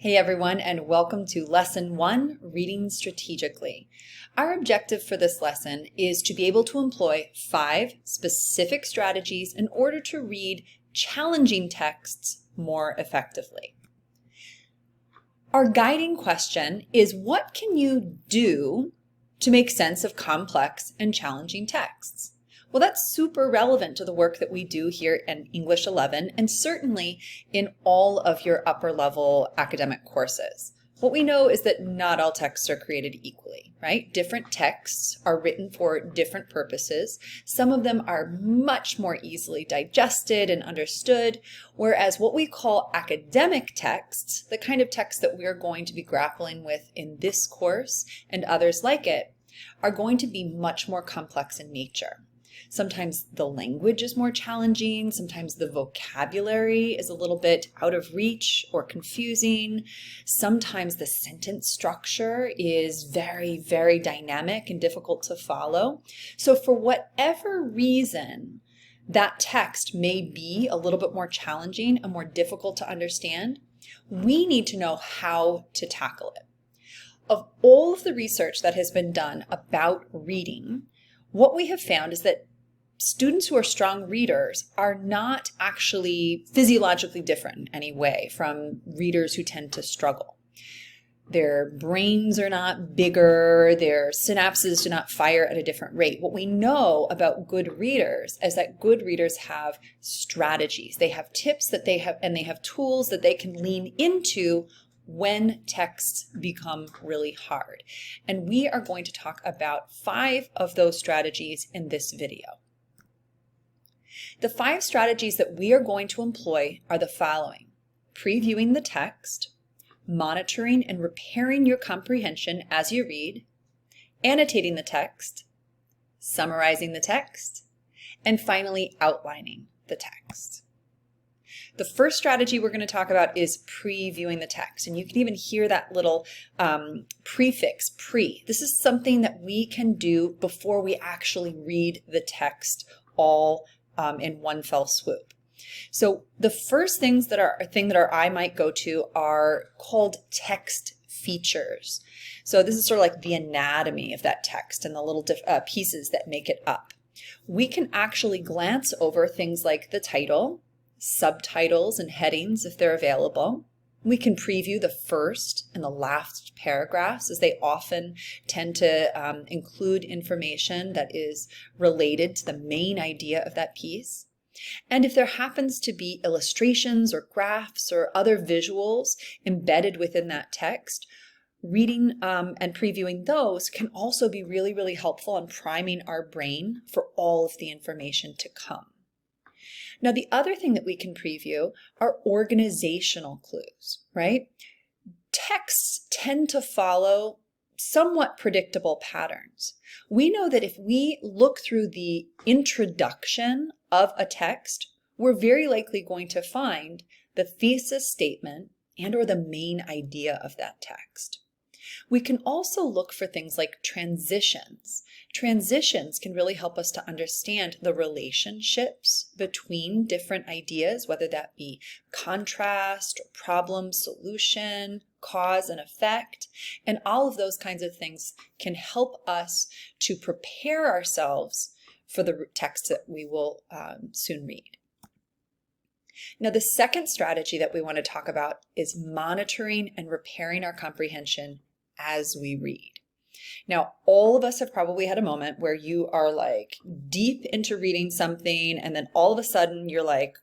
Hey everyone, and welcome to Lesson 1, Reading Strategically. Our objective for this lesson is to be able to employ 5 specific strategies in order to read challenging texts more effectively. Our guiding question is, what can you do to make sense of complex and challenging texts? Well, that's super relevant to the work that we do here in English 11 and certainly in all of your upper level academic courses. What we know is that not all texts are created equally, right? Different texts are written for different purposes. Some of them are much more easily digested and understood, whereas what we call academic texts, the kind of texts that we're going to be grappling with in this course and others like it, are going to be much more complex in nature. Sometimes the language is more challenging, sometimes the vocabulary is a little bit out of reach or confusing. Sometimes the sentence structure is very, very dynamic and difficult to follow. So for whatever reason that text may be a little bit more challenging and more difficult to understand, we need to know how to tackle it. Of all of the research that has been done about reading, what we have found is that students who are strong readers are not actually physiologically different in any way from readers who tend to struggle. Their brains are not bigger, their synapses do not fire at a different rate. What we know about good readers is that good readers have strategies. They have tips that they have tools that they can lean into when texts become really hard. And we are going to talk about 5 of those strategies in this video. The 5 strategies that we are going to employ are the following: previewing the text, monitoring and repairing your comprehension as you read, annotating the text, summarizing the text, and finally outlining the text. The first strategy we're going to talk about is previewing the text, and you can even hear that little prefix, pre. This is something that we can do before we actually read the text all in one fell swoop. So the first thing that our eye might go to are called text features. So this is sort of like the anatomy of that text and the little pieces that make it up. We can actually glance over things like the title, subtitles, and headings if they're available. We can preview the first and the last paragraphs, as they often tend to include information that is related to the main idea of that piece. And if there happens to be illustrations or graphs or other visuals embedded within that text, reading and previewing those can also be really, really helpful in priming our brain for all of the information to come. Now, the other thing that we can preview are organizational clues, right? Texts tend to follow somewhat predictable patterns. We know that if we look through the introduction of a text, we're very likely going to find the thesis statement and/or the main idea of that text. We can also look for things like transitions. Transitions can really help us to understand the relationships between different ideas, whether that be contrast, or problem, solution, cause and effect, and all of those kinds of things can help us to prepare ourselves for the text that we will soon read. Now, the second strategy that we want to talk about is monitoring and repairing our comprehension as we read. Now, all of us have probably had a moment where you are like deep into reading something and then all of a sudden you're like,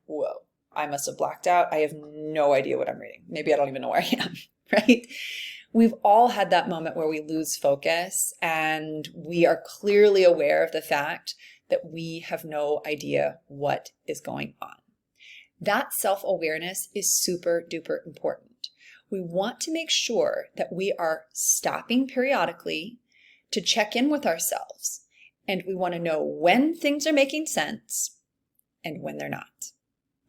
whoa, I must have blacked out. I have no idea what I'm reading. Maybe I don't even know where I am, right? We've all had that moment where we lose focus and we are clearly aware of the fact that we have no idea what is going on. That self-awareness is super duper important. We want to make sure that we are stopping periodically to check in with ourselves, and we want to know when things are making sense and when they're not.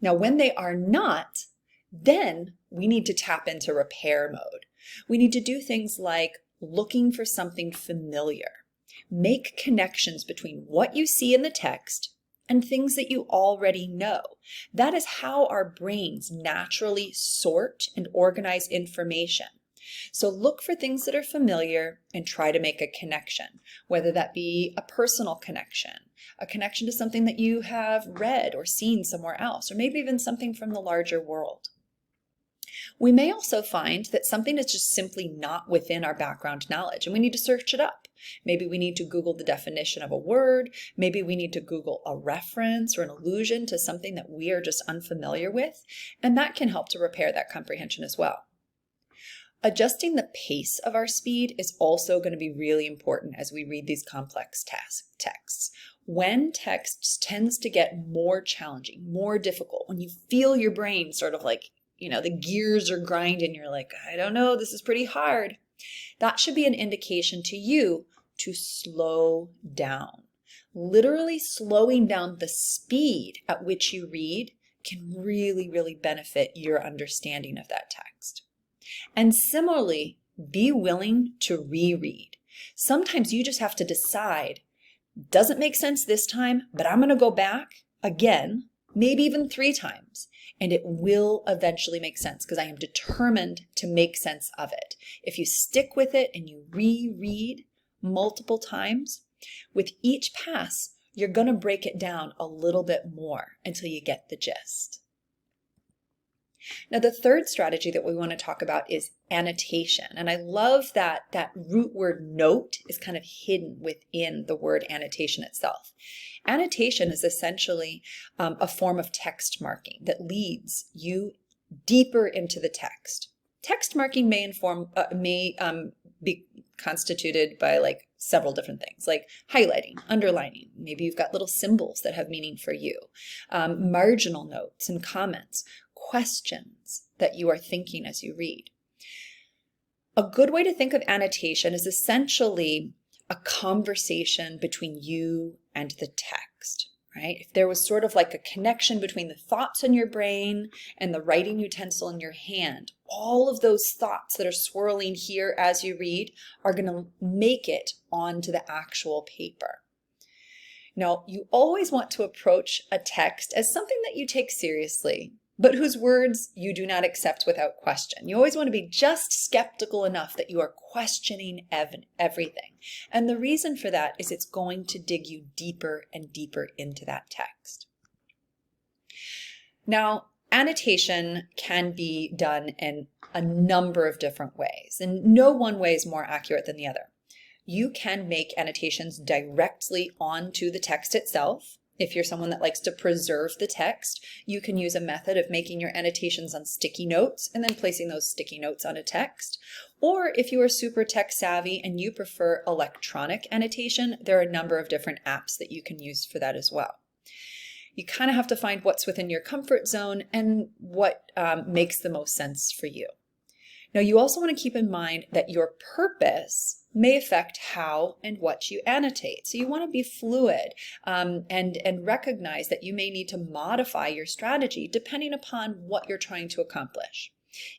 Now, when they are not, then we need to tap into repair mode. We need to do things like looking for something familiar, make connections between what you see in the text and things that you already know. That is how our brains naturally sort and organize information. So look for things that are familiar and try to make a connection, whether that be a personal connection, a connection to something that you have read or seen somewhere else, or maybe even something from the larger world. We may also find that something is just simply not within our background knowledge and we need to search it up. Maybe we need to Google the definition of a word. Maybe we need to Google a reference or an allusion to something that we are just unfamiliar with, and that can help to repair that comprehension as well. Adjusting the pace of our speed is also going to be really important as we read these complex texts. When text tends to get more challenging, more difficult, when you feel your brain sort of like, the gears are grinding, you're like, I don't know, this is pretty hard. That should be an indication to you to slow down. Literally slowing down the speed at which you read can really, really benefit your understanding of that text. And similarly, be willing to reread. Sometimes you just have to decide, doesn't make sense this time, but I'm going to go back again, maybe even 3 times, and it will eventually make sense because I am determined to make sense of it. If you stick with it and you reread multiple times, with each pass, you're going to break it down a little bit more until you get the gist. Now, the third strategy that we want to talk about is annotation. And I love that that root word note is kind of hidden within the word annotation itself. Annotation is essentially a form of text marking that leads you deeper into the text. Text marking may be constituted by several different things, like highlighting, underlining. Maybe you've got little symbols that have meaning for you, marginal notes and comments, questions that you are thinking as you read. A good way to think of annotation is essentially a conversation between you and the text, right? If there was sort of like a connection between the thoughts in your brain and the writing utensil in your hand, all of those thoughts that are swirling here as you read are going to make it onto the actual paper. Now, you always want to approach a text as something that you take seriously, but whose words you do not accept without question. You always want to be just skeptical enough that you are questioning everything. And the reason for that is it's going to dig you deeper and deeper into that text. Now, annotation can be done in a number of different ways, and no one way is more accurate than the other. You can make annotations directly onto the text itself. If you're someone that likes to preserve the text, you can use a method of making your annotations on sticky notes and then placing those sticky notes on a text. Or if you are super tech savvy and you prefer electronic annotation, there are a number of different apps that you can use for that as well. You kind of have to find what's within your comfort zone and what makes the most sense for you. Now, you also want to keep in mind that your purpose may affect how and what you annotate. So you want to be fluid and recognize that you may need to modify your strategy depending upon what you're trying to accomplish.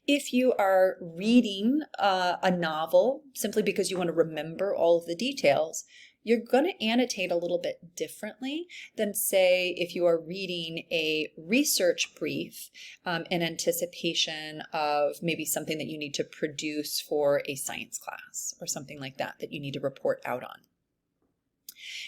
If you are reading a novel simply because you want to remember all of the details, you're going to annotate a little bit differently than, say, if you are reading a research brief in anticipation of maybe something that you need to produce for a science class or something like that that you need to report out on.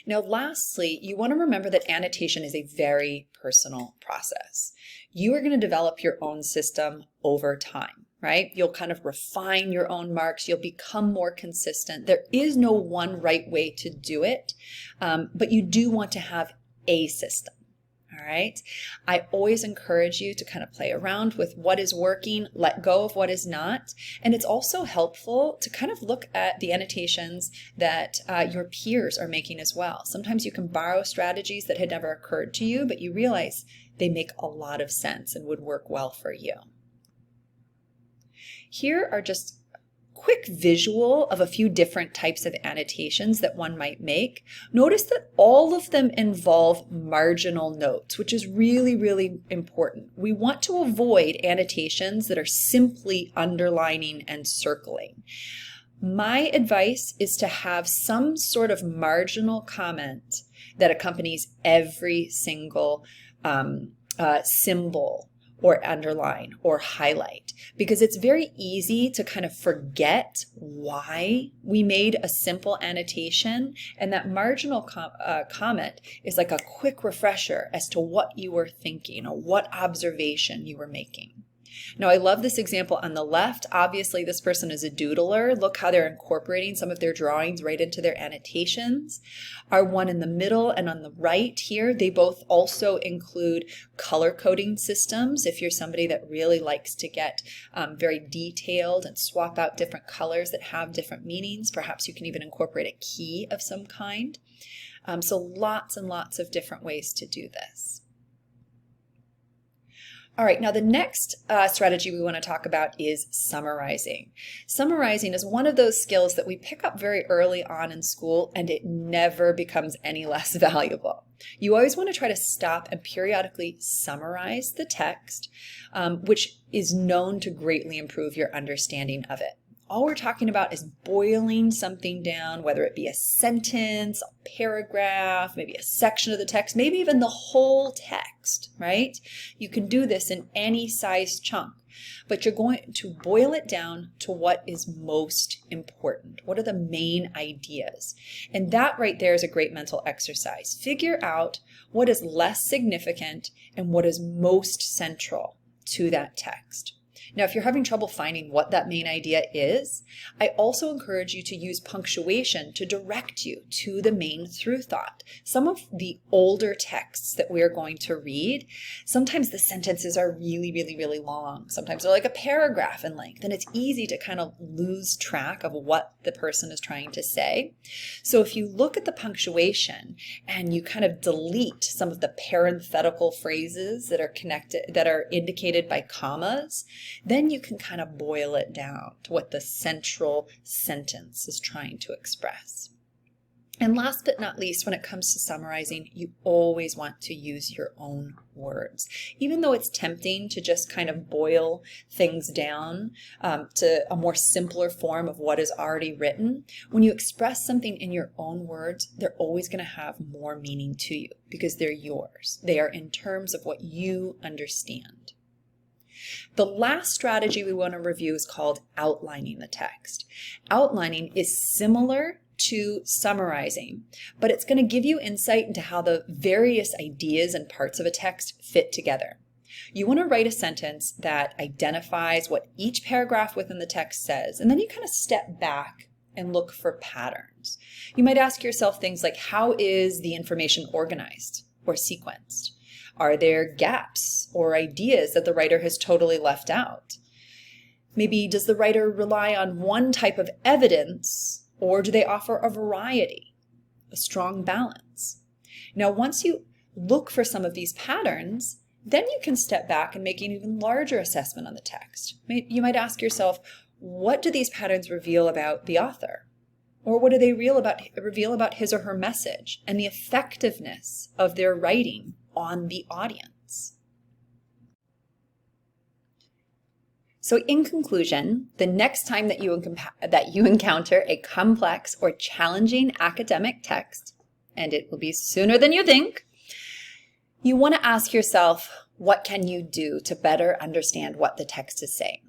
Now, lastly, you want to remember that annotation is a very personal process. You are going to develop your own system over time, right? You'll kind of refine your own marks. You'll become more consistent. There is no one right way to do it, but you do want to have a system. All right. I always encourage you to kind of play around with what is working, let go of what is not. And it's also helpful to kind of look at the annotations that your peers are making as well. Sometimes you can borrow strategies that had never occurred to you, but you realize they make a lot of sense and would work well for you. Here are just quick visual of a few different types of annotations that one might make. Notice that all of them involve marginal notes, which is really, really important. We want to avoid annotations that are simply underlining and circling. My advice is to have some sort of marginal comment that accompanies every single symbol or underline or highlight, because it's very easy to kind of forget why we made a simple annotation, and that marginal comment is like a quick refresher as to what you were thinking or what observation you were making. Now, I love this example on the left. Obviously, this person is a doodler. Look how they're incorporating some of their drawings right into their annotations. Our one in the middle and on the right here, they both also include color coding systems. If you're somebody that really likes to get very detailed and swap out different colors that have different meanings, perhaps you can even incorporate a key of some kind. So lots and lots of different ways to do this. All right, now the next strategy we want to talk about is summarizing. Summarizing is one of those skills that we pick up very early on in school, and it never becomes any less valuable. You always want to try to stop and periodically summarize the text, which is known to greatly improve your understanding of it. All we're talking about is boiling something down, whether it be a sentence, a paragraph, maybe a section of the text, maybe even the whole text, right? You can do this in any size chunk, but you're going to boil it down to what is most important. What are the main ideas? And that right there is a great mental exercise. Figure out what is less significant and what is most central to that text. Now, if you're having trouble finding what that main idea is, I also encourage you to use punctuation to direct you to the main through thought. Some of the older texts that we're going to read, sometimes the sentences are really, really, really long. Sometimes they're like a paragraph in length, and it's easy to kind of lose track of what the person is trying to say. So if you look at the punctuation and you kind of delete some of the parenthetical phrases that are connected, that are indicated by commas, then you can kind of boil it down to what the central sentence is trying to express. And last but not least, when it comes to summarizing, you always want to use your own words. Even though it's tempting to just kind of boil things down to a more simpler form of what is already written, when you express something in your own words, they're always going to have more meaning to you because they're yours. They are in terms of what you understand. The last strategy we want to review is called outlining the text. Outlining is similar to summarizing, but it's going to give you insight into how the various ideas and parts of a text fit together. You want to write a sentence that identifies what each paragraph within the text says, and then you kind of step back and look for patterns. You might ask yourself things like, how is the information organized or sequenced? Are there gaps or ideas that the writer has totally left out? Maybe does the writer rely on one type of evidence, or do they offer a variety, a strong balance? Now, once you look for some of these patterns, then you can step back and make an even larger assessment on the text. You might ask yourself, what do these patterns reveal about the author? Or what do they reveal about his or her message and the effectiveness of their writing on the audience? So in conclusion, the next time that you encounter a complex or challenging academic text, and it will be sooner than you think, you want to ask yourself, what can you do to better understand what the text is saying?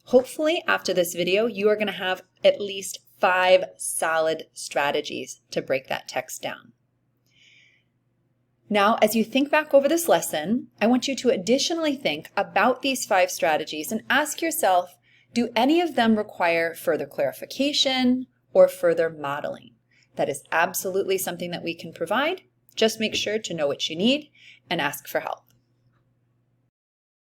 Hopefully, after this video, you are going to have at least 5 solid strategies to break that text down. Now, as you think back over this lesson, I want you to additionally think about these 5 strategies and ask yourself, do any of them require further clarification or further modeling? That is absolutely something that we can provide. Just make sure to know what you need and ask for help.